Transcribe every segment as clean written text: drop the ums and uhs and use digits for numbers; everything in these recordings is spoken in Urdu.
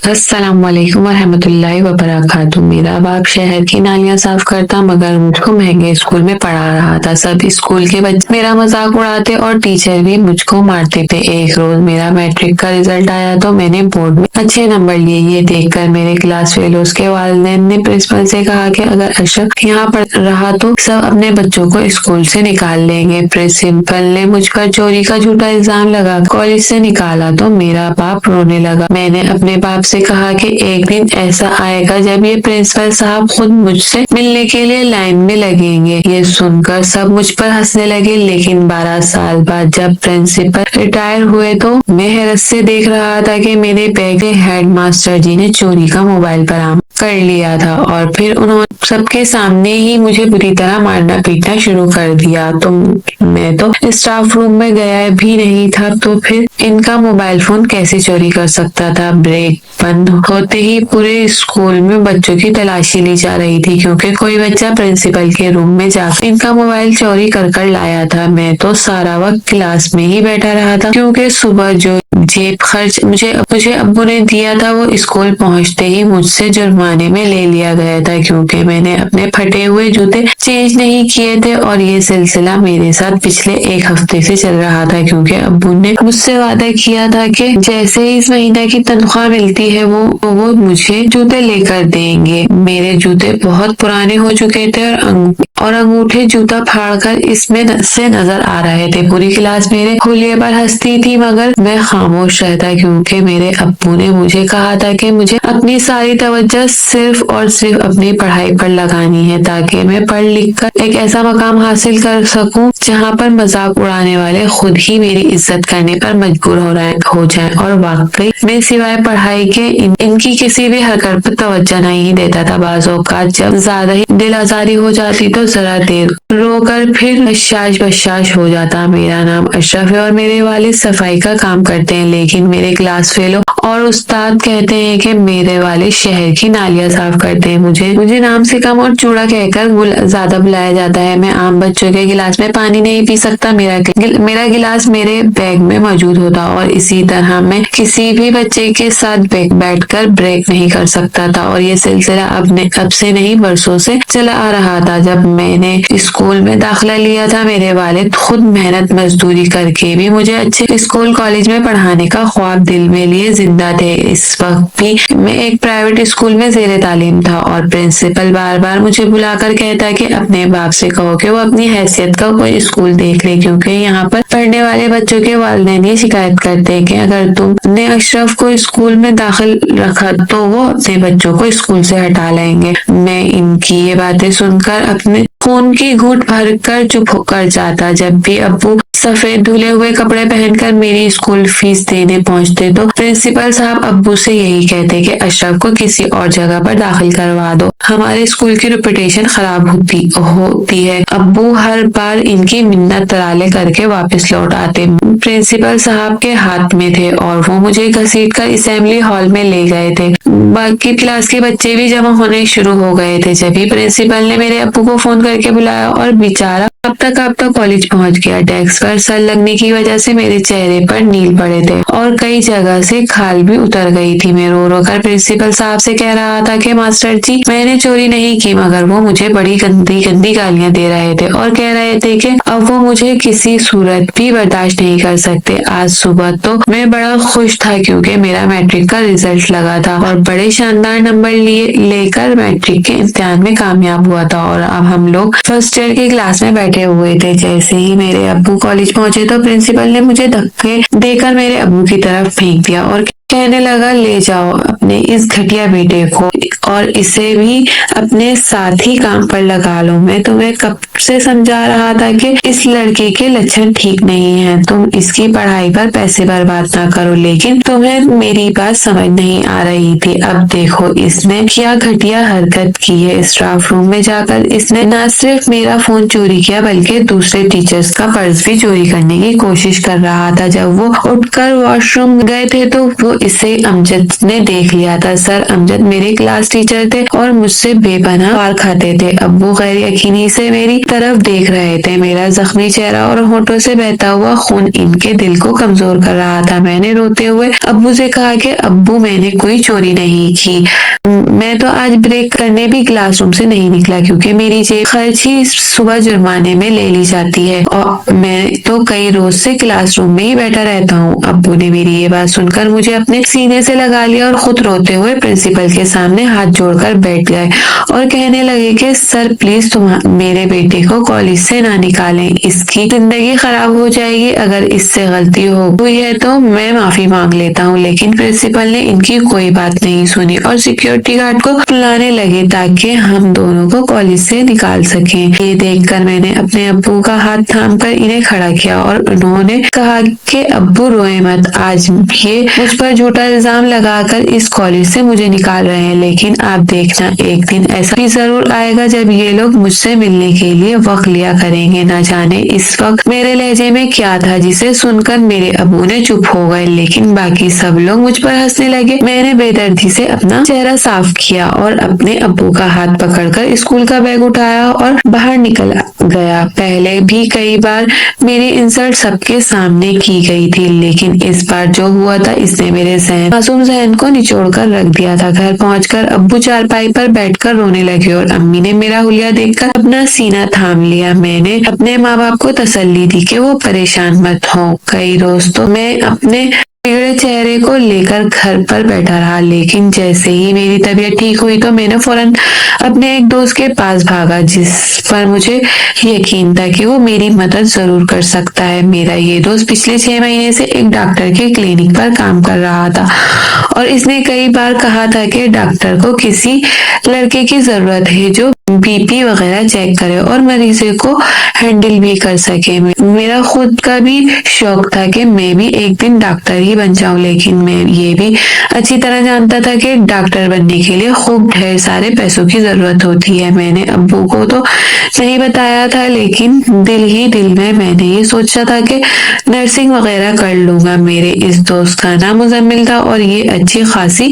السلام علیکم ورحمۃ اللہ وبرکاتہ۔ میرا باپ شہر کی نالیاں صاف کرتا مگر مجھ کو مہنگے اسکول میں پڑھا رہا تھا۔ سب اسکول کے بچے میرا مذاق اڑاتے اور ٹیچر بھی مجھ کو مارتے تھے۔ ایک روز میرا میٹرک کا رزلٹ آیا تو میں نے بورڈ میں اچھے نمبر لیے۔ یہ دیکھ کر میرے کلاس فیلوز کے والدین نے پرنسپل سے کہا کہ اگر اشرف یہاں پڑھ رہا تو سب اپنے بچوں کو اسکول سے نکال لیں گے۔ پرنسپل نے مجھ پر چوری کا جھوٹا الزام لگا کالج سے نکالا تو میرا باپ رونے لگا۔ میں نے اپنے باپ سے کہا کہ ایک دن ایسا آئے گا جب یہ پرنسپل صاحب خود مجھ سے ملنے کے لیے لائن میں لگیں گے۔ یہ سن کر سب مجھ پر ہنسنے لگے، لیکن 12 سال بعد جب پرنسپل ریٹائر ہوئے تو میں حیرت سے دیکھ رہا تھا کہ میرے بیگ سے ہیڈ ماسٹر جی نے چوری کا موبائل برآمد کر لیا تھا اور پھر انہوں نے سب کے سامنے ہی مجھے بری طرح مارنا پیٹنا شروع کر دیا۔ میں تو اسٹاف روم میں گیا بھی نہیں تھا تو پھر ان کا موبائل فون کیسے چوری کر سکتا تھا۔ بریک بند ہوتے ہی پورے اسکول میں بچوں کی تلاشی لی جا رہی تھی کیونکہ کوئی بچہ پرنسپل کے روم میں جا کر ان کا موبائل چوری کر لایا تھا۔ میں تو سارا وقت کلاس میں ہی بیٹھا رہا تھا کیونکہ صبح جو جیب خرچ مجھے ابو نے دیا تھا وہ اسکول پہنچتے ہی مجھ سے جرمانے میں لے لیا گیا تھا کیونکہ میں نے اپنے پھٹے ہوئے جوتے چینج نہیں کیے تھے۔ اور یہ سلسلہ میرے ساتھ پچھلے ایک ہفتے سے چل رہا تھا کیونکہ ابو نے مجھ سے وعدہ کیا تھا کہ جیسے ہی اس مہینے کی تنخواہ ملتی ہے وہ مجھے جوتے لے کر دیں گے۔ میرے جوتے بہت پرانے ہو چکے تھے اور انگوٹھے جوتا پھاڑ کر اس میں سے نظر آ رہے تھے۔ پوری کلاس میرے حلیے پر ہنستی تھی مگر میں خاموش رہتا کیونکہ میرے ابو نے مجھے کہا تھا کہ مجھے اپنی ساری توجہ صرف اور صرف اپنی پڑھائی پر لگانی ہے تاکہ میں پڑھ لکھ کر ایک ایسا مقام حاصل کر سکوں جہاں پر مذاق اڑانے والے خود ہی میری عزت کرنے پر مجبور ہو جائیں۔ اور واقعی میں سوائے پڑھائی کے ان کی کسی بھی حرکت پر توجہ نہیں دیتا تھا۔ بعض اوقات جب زیادہ ہی دل آزاری ہو جاتی تو ذرا دیر رو کر پھر بشاش ہو جاتا۔ میرا نام اشرف ہے اور میرے والد صفائی کا کام کرتے ہیں، لیکن میرے کلاس فیلو اور استاد کہتے ہیں کہ میرے والد شہر کی نالیاں صاف کرتے ہیں۔ مجھے نام سے کم اور چوڑا کہہ کر زیادہ بلایا جاتا ہے۔ میں عام بچوں کے گلاس میں پانی نہیں پی سکتا، میرا گلاس میرے بیگ میں موجود ہوتا اور اسی طرح میں کسی بھی بچے کے ساتھ بیٹھ کر بریک نہیں کر سکتا تھا۔ اور یہ سلسلہ اب سے نہیں برسوں سے چلا آ رہا تھا۔ جب میں نے اسکول میں داخلہ لیا تھا میرے والد خود محنت مزدوری کر کے بھی مجھے اچھے اسکول کالج میں پڑھانے کا خواب دل میں لیے زندہ تھے۔ اس وقت بھی میں ایک پرائیویٹ اسکول میں زیر تعلیم تھا اور پرنسپل بار بار مجھے بلا کر کہتا کہ اپنے باپ سے کہو کہ وہ اپنی حیثیت کا کوئی اسکول دیکھ لے کیونکہ یہاں پر پڑھنے والے بچوں کے والدین یہ شکایت کرتے کہ اگر تم نے اشرف کو اسکول میں داخل رکھا تو وہ اپنے بچوں کو اسکول سے ہٹا لیں گے۔ میں ان کی یہ باتیں سن کر اپنے خون کی گھونٹ بھر کر چپ ہو کر جاتا۔ جب بھی ابو سفید دھلے ہوئے کپڑے پہن کر میری اسکول فیس دینے پہنچتے تو پرنسپل صاحب ابو سے یہی کہتے کہ اشرف کو کسی اور جگہ پر داخل کروا دو، ہمارے اسکول کی ریپوٹیشن خراب ہوتی ہے۔ ابو ہر بار ان کی منت ترالے کر کے واپس لوٹ آتے۔ پرنسپل صاحب کے ہاتھ میں تھے اور وہ مجھے گھسیٹ کر اسمبلی ہال میں لے گئے تھے۔ باقی کلاس کے بچے بھی جمع ہونے شروع ہو گئے تھے۔ جبھی پرنسپل نے میرے ابو کو فون کر کے بلایا اور بیچارہ کاپتا کالج پہنچ گیا۔ ڈیسک پر سر لگنے کی وجہ سے میرے چہرے پر نیل پڑے تھے اور کئی جگہ سے کھال بھی اتر گئی تھی۔ میں رو کر پرنسپل صاحب سے کہہ رہا تھا کہ ماسٹر جی میں نے چوری نہیں کی، مگر وہ مجھے بڑی گندی گالیاں دے رہے تھے اور کہہ رہے تھے کہ اب وہ مجھے کسی صورت بھی برداشت نہیں کر سکتے۔ آج صبح تو میں بڑا خوش تھا کیونکہ میرا میٹرک کا رزلٹ لگا تھا اور بڑے شاندار نمبر لے کر میٹرک کے امتحان میں کامیاب ہوا تھا اور اب ہم لوگ فرسٹ ایئر کی کلاس میں بیٹھے ہوئے تھے۔ جیسے ہی میرے ابو کالج پہنچے تو پرنسپل نے مجھے دھکے دے کر میرے ابو کی طرف پھینک دیا اور کہنے لگا لے جاؤ اپنے اس گھٹیا بیٹے کو اور اسے بھی اپنے ساتھ ہی کام پر لگا لو۔ میں تمہیں کب سے سمجھا رہا تھا کہ اس لڑکی کے لچھن ٹھیک نہیں ہیں، تم اس کی پڑھائی پر پیسے برباد نہ کرو، لیکن تمہیں میری بات سمجھ نہیں آ رہی تھی۔ اب دیکھو اس نے کیا گھٹیا حرکت کی ہے۔ اسٹاف روم میں جا کر اس نے نہ صرف میرا فون چوری کیا بلکہ دوسرے ٹیچرز کا پرس بھی چوری کرنے کی کوشش کر رہا تھا۔ جب وہ اٹھ کر واش روم گئے تھے تو وہ اسے امجد نے دیکھ لیا تھا۔ سر امجد میرے کلاس ٹیچر تھے اور مجھ سے بے پناہ مار کھاتے تھے۔ ابو غیر یقینی سے میری طرف دیکھ رہے تھے۔ میرا زخمی چہرہ اور ہونٹوں سے بہتا ہوا خون ان کے دل کو کمزور کر رہا تھا۔ میں نے روتے ہوئے ابو سے کہا کہ ابو میں نے کوئی چوری نہیں کی، میں تو آج بریک کرنے بھی کلاس روم سے نہیں نکلا کیونکہ میری جیب خرچ ہی صبح جرمانے میں لے لی جاتی ہے اور میں تو کئی روز سے کلاس روم میں ہی بیٹھا رہتا ہوں۔ ابو نے میری یہ بات سن کر مجھے اپنے سینے سے لگا لیا اور خود روتے ہوئے پرنسپل کے سامنے ہاتھ جوڑ کر بیٹھ گئے اور کہنے لگے کہ سر پلیز تم میرے بیٹے کو کالج سے نہ نکالیں، اس کی زندگی خراب ہو جائے گی، اگر اس سے غلطی ہوئی ہے تو میں معافی مانگ لیتا ہوں۔ لیکن پرنسپل نے ان کی کوئی بات نہیں سنی اور سیکیورٹی گارڈ کو بلانے لگے تاکہ ہم دونوں کو کالج سے نکال سکیں۔ یہ دیکھ کر میں نے اپنے ابو کا ہاتھ تھام کر انہیں کھڑا کیا اور انہوں نے کہا کہ ابو روئے مت، آج یہ مجھ پر جھوٹا الزام لگا کر اس کالج سے مجھے نکال رہے ہیں، لیکن آپ دیکھنا ایک دن ایسا بھی ضرور آئے گا جب یہ لوگ مجھ سے ملنے کے لیے وقت لیا کریں گے۔ نہ جانے اس وقت میرے لہجے میں کیا تھا جسے سن کر میرے ابو نے چپ ہو گئے، لیکن باقی سب لوگ مجھ پر ہنسنے لگے۔ میں نے بے دردی سے اپنا چہرہ صاف کیا اور اپنے ابو کا ہاتھ پکڑ کر اسکول کا بیگ اٹھایا اور باہر نکل گیا۔ پہلے بھی کئی بار میری انسلٹ سب کے سامنے کی گئی تھی، لیکن اس بار جو ہوا تھا اس نے میرے معصوم ذہن کو نچوڑ کر رکھ دیا تھا۔ گھر پہنچ کر ابو چارپائی پر بیٹھ کر رونے لگے اور امی نے میرا حلیہ دیکھ کر اپنا سینہ تھام لیا۔ میں نے اپنے ماں باپ کو تسلی دی کہ وہ پریشان مت ہوں۔ کئی روز تو میں اپنے بگڑے چہرے کو لے کر گھر پر بیٹھا رہا، لیکن جیسے ہی میری طبیعت ٹھیک ہوئی تو میں نے فوراً اپنے ایک دوست کے پاس بھاگا جس پر مجھے یقین تھا کہ وہ میری مدد ضرور کر سکتا ہے۔ میرا یہ دوست پچھلے 6 مہینے سے ایک ڈاکٹر کے کلینک پر کام کر رہا تھا اور اس نے کئی بار کہا تھا کہ ڈاکٹر کو کسی لڑکے کی ضرورت ہے جو بی پی وغیرہ چیک کرے اور مریض کو ہینڈل بھی کر سکے۔ میرا خود کا بھی شوق تھا کہ میں بھی ایک دن ڈاکٹر ہی بن جاؤں، لیکن میں یہ بھی اچھی طرح جانتا تھا کہ ڈاکٹر بننے کے لیے خوب ڈھیر سارے پیسوں کی ضرورت ہوتی ہے۔ میں نے ابو کو تو نہیں بتایا تھا، لیکن دل ہی دل میں نے یہ سوچا تھا کہ نرسنگ وغیرہ کر لوں گا۔ میرے اس دوست کا نام مزمل تھا اور یہ اچھی خاصی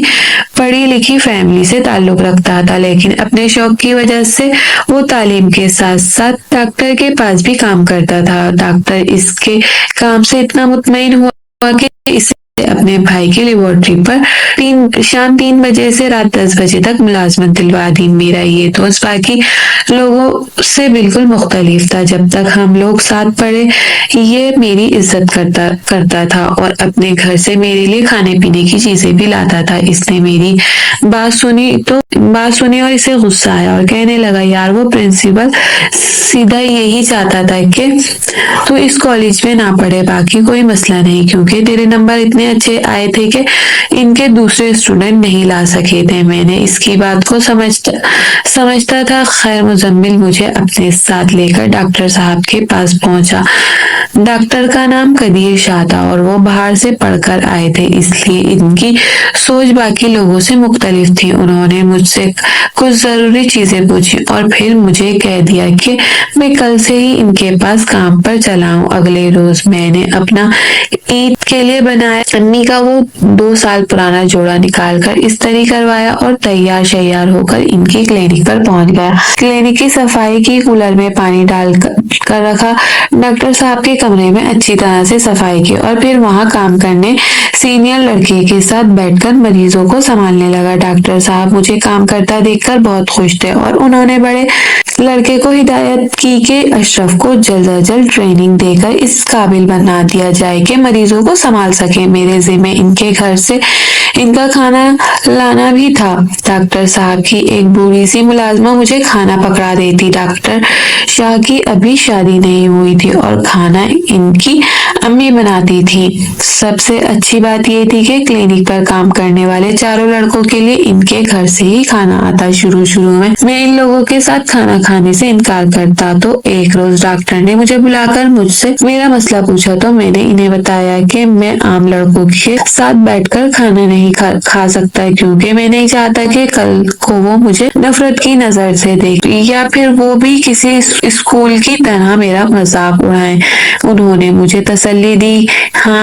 پڑھی لکھی فیملی سے تعلق رکھتا تھا، لیکن اپنے شوق کی وجہ سے وہ تعلیم کے ساتھ ساتھ ڈاکٹر کے پاس بھی کام کرتا تھا۔ ڈاکٹر اس کے کام سے اتنا مطمئن ہوا کہ اسے اپنے بھائی کی لیبارٹری پر شام 3 بجے سے رات 10 بجے تک ملازمت دلوا دی۔ میرا یہ دوست باقی لوگوں سے بالکل مختلف تھا۔ جب تک ہم لوگ ساتھ پڑھے یہ میری عزت کرتا تھا اور اپنے گھر سے میرے لیے کھانے پینے کی چیزیں بھی لاتا تھا۔ اس نے میری بات سنی اور اسے غصہ آیا اور کہنے لگا یار وہ پرنسپل سیدھا یہی چاہتا تھا کہ تو اس کالج میں نہ پڑھے، باقی کوئی مسئلہ نہیں کیونکہ تیرے نمبر اتنے اچھے آئے تھے کہ ان کے دوسرے اسٹوڈنٹ نہیں لا سکے تھے۔ میں نے اس کی بات کو سمجھتا تھا۔ خیر مزمل مجھے اپنے ساتھ لے کر ڈاکٹر صاحب کے پاس پہنچا۔ ڈاکٹر کا نام قدیر شاہ تھا اور وہ باہر سے پڑھ کر آئے تھے، اس لیے ان کی سوچ باقی لوگوں سے مختلف تھی۔ انہوں نے مجھ سے کچھ ضروری چیزیں پوچھی اور پھر مجھے کہہ دیا کہ میں کل سے ہی ان کے پاس کام پر چلا ہوں۔ اگلے روز میں نے اپنا عید کے لیے بنایا امی کا وہ 2 سال پرانا جوڑا نکال کر استری کروایا اور تیار شیار ہو کر ان کی کلینک پر پہنچ گیا۔ کلینک کی صفائی کی، کولر میں پانی ڈال کر رکھا، ڈاکٹر صاحب کے کمرے میں اچھی طرح سے صفائی کی اور پھر وہاں کام کرنے سینئر لڑکے کے ساتھ بیٹھ کر مریضوں کو سنبھالنے لگا۔ ڈاکٹر صاحب مجھے کام کرتا دیکھ کر بہت خوش تھے اور انہوں نے بڑے لڑکے کو ہدایت کی کہ اشرف کو جلد از جلد ٹریننگ دے کر اس قابل بنا دیا جائے کہ مریضوں کو سنبھال سکے۔ میرے ذمہ ان کے گھر سے ان کا کھانا لانا بھی تھا۔ ڈاکٹر صاحب کی ایک بوڑھی سی ملازمہ مجھے کھانا پکڑا دیتی۔ ڈاکٹر شاہ کی ابھی شادی نہیں ہوئی تھی اور کھانا ان کی امی بناتی تھی۔ سب سے اچھی بات یہ تھی کہ کلینک پر کام کرنے والے 4 لڑکوں کے لیے ان کے گھر سے ہی کھانا آتا۔ شروع میں ان لوگوں کے ساتھ کھانا کھانے سے انکار کرتا، تو ایک روز ڈاکٹر نے مجھے بلا کر مجھ سے میرا مسئلہ پوچھا تو میں نے انہیں بتایا کہ میں عام لڑکوں کے ساتھ بیٹھ کر کھانا نہیں کھا سکتا کیونکہ میں نہیں چاہتا کہ کل کو وہ مجھے نفرت کی نظر سے دیکھیں یا پھر وہ بھی کسی اسکول کی طرح میرا مذاق اڑائیں۔ انہوں نے مجھے تسلی دی، ہاں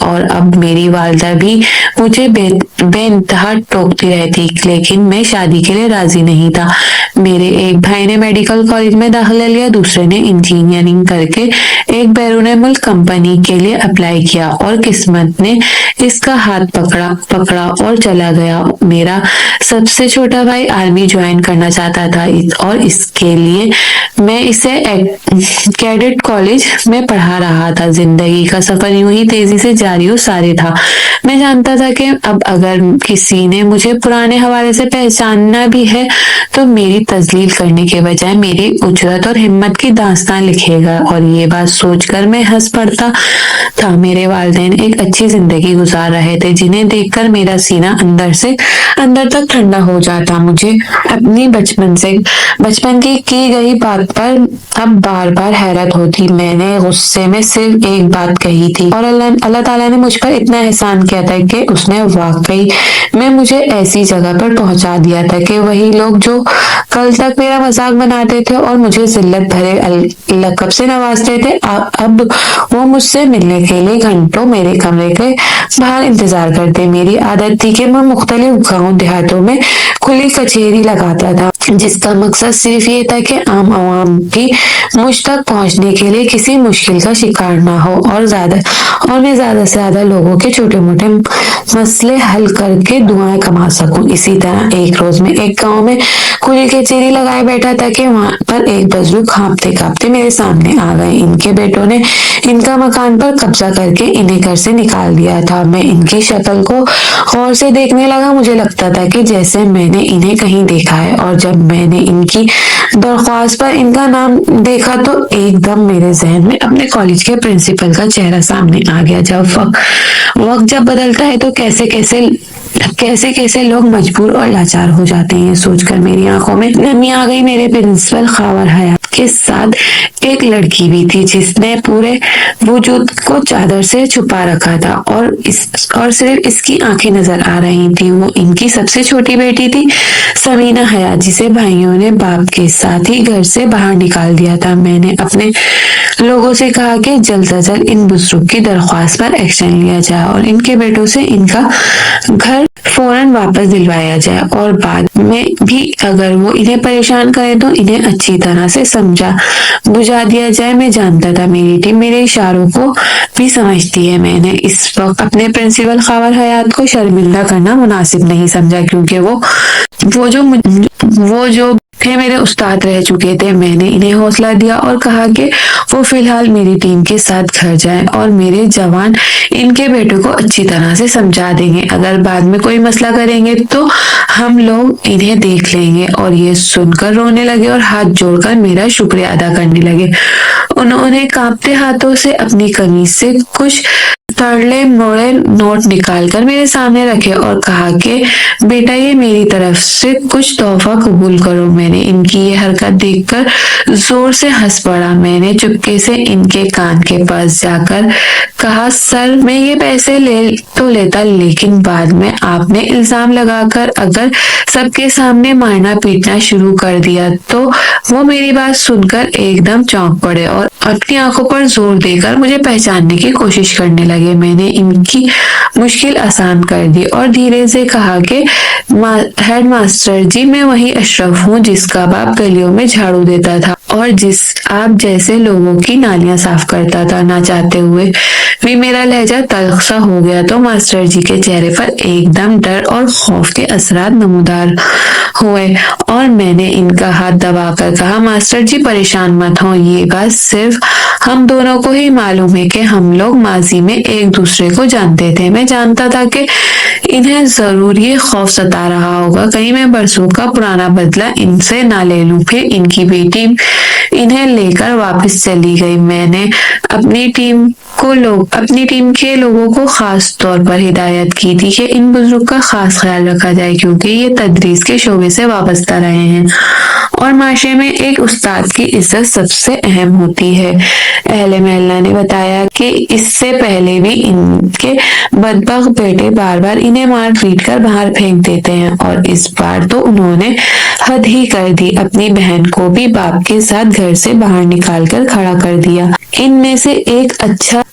اور اب میری والدہ بھی مجھے بے انتہا ٹوکتی رہتی، لیکن میں شادی کے لیے راضی نہیں تھا۔ میرے ایک بھائی نے میڈیکل کالج میں داخلہ لیا، دوسرے نے انجینئرنگ کر کے ایک بیرون ملک کمپنی کے لیے اپلائی کیا اور قسمت نے اس کا ہاتھ پکڑا اور چلا گیا۔ میرا سب سے چھوٹا بھائی آرمی جوائن کرنا چاہتا تھا اور اس کے لیے میں اسے کیڈٹ کالج میں پڑھا رہا تھا۔ زندگی کا سفر یوں ہی تیزی سے جاری و ساری تھا۔ میں جانتا تھا کہ اب اگر کسی نے مجھے پرانے حوالے سے پہچاننا بھی ہے تو میری تذلیل کرنے کے بجائے میری اجرت اور ہمت کی داستان لکھے گا، اور یہ بات سوچ کر میں ہنس پڑتا تھا۔ میرے والدین ایک اچھی زندگی گزار رہے تھے جنہیں دیکھ کر میرا سینہ اندر سے اندر تک ٹھنڈا ہو جاتا۔ مجھے اپنی بچپن کی گئی بات پر اب بار بار حیرت ہوتی۔ میں نے غصے میں صرف ایک بات کہی تھی اور اللہ تعالیٰ نے مجھ پر اتنا احسان کیا تھا کہ اس نے واقعی میں مجھے ایسی جگہ پر پہنچا دیا تھا کہ وہی لوگ جو کل تک میرا مذاق بناتے تھے اور مجھے ذلت بھرے لقب سے نوازتے تھے، اب وہ مجھ سے ملنے کے لیے گھنٹوں میرے کمرے کے باہر انتظار کرتے۔ میری عادت تھی کہ میں مختلف گاؤں دیہاتوں میں کھلی کچہری لگاتا تھا، جس کا مقصد صرف یہ تھا کہ عام عوام بھی مجھ تک پہنچنے کے لیے کسی مشکل کا شکار نہ ہو اور میں زیادہ سے زیادہ لوگوں کے چھوٹے موٹے مسئلے حل کر کے دعائیں کما سکوں۔ اسی طرح ایک روز میں ایک گاؤں میں کھلی کچہری لگائے بیٹھا تھا کہ وہاں پر ایک بزرگ کانپتے کانپتے میرے سامنے آ گئے۔ ان کے بیٹوں نے ان کا مکان پر قبضہ کر کے انہیں گھر سے نکال دیا تھا۔ میں ان کی شکل کو غور سے دیکھنے لگا۔ مجھے لگتا تھا کہ جیسے میں نے انہیں کہیں دیکھا ہے، اور جب میں نے ان کی درخواست پر ان کا نام دیکھا تو ایک دم میرے ذہن میں اپنے کالج کے پرنسپل کا چہرہ سامنے آ گیا۔ وقت جب بدلتا ہے تو کیسے کیسے لوگ مجبور اور لاچار ہو جاتے ہیں، یہ سوچ کر میری آنکھوں میں نمی آ گئی۔ میرے پرنسپل خاور حیات کے ساتھ ایک لڑکی بھی تھی جس نے پورے وجود کو چادر سے چھپا رکھا تھا اور صرف اس کی آنکھیں نظر آ رہی تھی۔ وہ ان کی سب سے چھوٹی بیٹی تھی، سمینہ حیات، جسے بھائیوں نے باپ کے ساتھ ہی گھر سے باہر نکال دیا تھا۔ میں نے اپنے لوگوں سے کہا کہ جلد از جلد ان بزرگ کی درخواست پر ایکشن لیا جائے اور ان کے بیٹوں سے ان کا گھر فوراً واپس دلوایا جائے، اور بعد میں بھی اگر وہ انہیں پریشان کرے تو انہیں اچھی طرح سے سمجھا بجھا دیا جائے۔ میں جانتا تھا میری ٹیم میرے اشاروں کو بھی سمجھتی ہے۔ میں نے اس وقت اپنے پرنسپل خاور حیات کو شرمندہ کرنا مناسب نہیں سمجھا، کیونکہ وہ جو میرے استاد رہ چکے تھے۔ میں نے انہیں حوصلہ دیا اور کہا کہ وہ فی الحال میری ٹیم کے ساتھ گھر جائیں اور میرے جوان ان کے بیٹوں کو اچھی طرح سے سمجھا دیں گے۔ اگر بعد میں کوئی مسئلہ کریں گے تو ہم لوگ انہیں دیکھ لیں گے۔ اور یہ سن کر رونے لگے اور ہاتھ جوڑ کر میرا شکریہ ادا کرنے لگے۔ انہوں نے کانپتے ہاتھوں سے اپنی قمیض سے کچھ تڑلے موڑے نوٹ نکال کر میرے سامنے رکھے اور کہا کہ بیٹا، یہ میری طرف سے کچھ تحفہ قبول کرو۔ میں نے ان کی یہ حرکت دیکھ کر زور سے ہنس پڑا۔ میں نے چپکے سے ان کے کان کے پاس جا کر کہا، سر، میں یہ پیسے لے تو لیتا، لیکن بعد میں آپ نے الزام لگا کر اگر سب کے سامنے مارنا پیٹنا شروع کر دیا تو وہ میری بات سن کر ایک دم چونک پڑے اور اپنی آنکھوں پر زور دے کر مجھے پہچاننے کی کوشش کرنے لگے۔ میں نے ان کی مشکل آسان کر دی اور دھیرے سے کہا کہ ہیڈ ماسٹر جی، میں وہی اشرف ہوں جس کا باپ گلیوں میں جھاڑو دیتا تھا اور جس آپ جیسے لوگوں کی نالیاں صاف کرتا تھا۔ نہ چاہتے ہوئے بھی میرا لہجہ تلخ سا ہو گیا تو ماسٹر جی کے چہرے پر ایک دم ڈر اور خوف کے اثرات نمودار ہوئے، اور میں نے ان کا ہاتھ دبا کر کہا، ماسٹر جی پریشان مت ہوں، یہ بات صرف ہم دونوں کو ہی معلوم ہے کہ ہم لوگ ماضی میں ایک دوسرے کو جانتے تھے۔ میں جانتا تھا کہ انہیں ضرور یہ خوف ستا رہا ہوگا کہیں میں برسوں کا پرانا بدلہ ان سے نہ لے لوں۔ پھر ان کی بیٹی انہیں لے کر واپس چلی گئی۔ میں نے اپنی ٹیم کے لوگوں کو خاص طور پر ہدایت کی تھی کہ ان بزرگ کا خاص خیال رکھا جائے، کیونکہ یہ تدریس کے شعبے سے وابستہ رہے ہیں اور معاشرے میں ایک استاد کی عزت سب سے اہم ہوتی ہے۔ اہل محلہ نے بتایا کہ اس سے پہلے بھی ان کے بدبخت بیٹے بار بار انہیں مار پیٹ کر باہر پھینک دیتے ہیں، اور اس بار تو انہوں نے حد ہی کر دی، اپنی بہن کو بھی باپ کے ساتھ گھر سے باہر نکال کر کھڑا کر دیا۔ ان میں سے ایک اچھا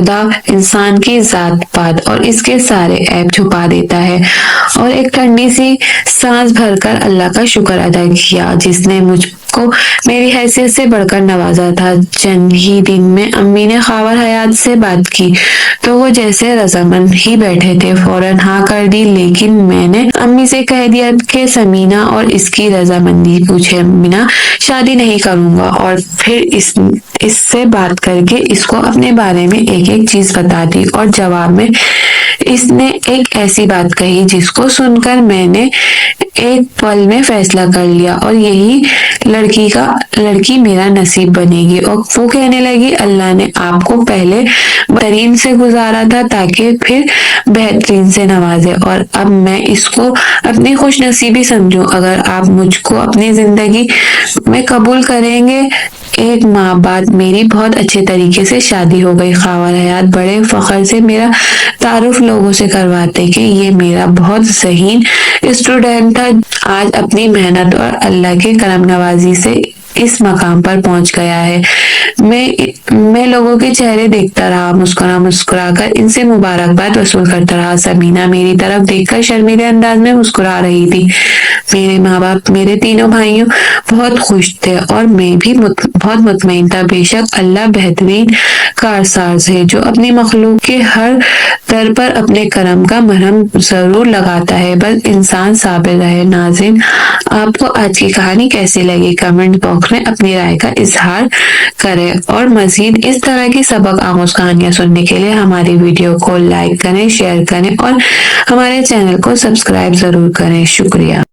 خدا انسان کی ذات پات اور اس کے سارے عیب چھپا دیتا ہے۔ اور ایک ٹھنڈی سی سانس بھر کر اللہ کا شکر ادا کیا جس نے مجھ کو میری حیثیت سے بڑھ کر نوازا تھا۔ چند ہی دن میں امی نے خاور حیات سے بات کی تو وہ جیسے رضامند ہی بیٹھے تھے فوراً ہاں کر دی، لیکن میں نے امی سے کہہ دیا کہ سمینہ اور اس کی رضامندی پوچھے بنا شادی نہیں کروں گا، اور پھر اس سے بات کر کے اس کو اپنے بارے میں ایک ایک چیز بتا دی، اور جواب میں اس نے ایک ایسی بات کہی جس کو سن کر میں نے ایک پل میں فیصلہ کر لیا اور یہی لڑکی میرا نصیب بنے گی۔ اور وہ کہنے لگی اللہ نے آپ کو پہلے بہترین سے گزارا تھا تاکہ پھر بہترین سے نوازے، اور اب میں اس کو اپنی خوش نصیبی سمجھوں۔ اگر آپ مجھ کو اپنی زندگی میں قبول کریں گے۔ ایک ماہ بعد میری بہت اچھے طریقے سے شادی ہو گئی۔ خاور حیات بڑے فخر سے میرا تعارف لوگوں سے کرواتے کہ یہ میرا بہت ذہین اسٹوڈنٹ تھا، آج اپنی محنت اور اللہ کے کرم نوازی سے اس مقام پر پہنچ گیا ہے۔ میں لوگوں کے چہرے دیکھتا رہا، مسکرا کر ان سے مبارکباد وصول کرتا رہا۔ سمینہ میری طرف دیکھ کر شرمیلے انداز میں مسکرا رہی تھی۔ میرے ماں باپ میرے تینوں بھائیوں بہت خوش تھے اور میں بھی بہت مطمئن تھا۔ بے شک اللہ بہترین کارساز ہے جو اپنی مخلوق کے ہر در پر اپنے کرم کا مرہم ضرور لگاتا ہے، بس انسان صابر رہے۔ ناظرین، آپ کو آج کی کہانی کیسی لگی؟ کمنٹ باکس میں اپنی رائے کا اظہار کریں، اور مزید اس طرح کی سبق آموز کہانیاں سننے کے لیے ہماری ویڈیو کو لائک کریں، شیئر کریں اور ہمارے چینل کو سبسکرائب ضرور کریں۔ شکریہ۔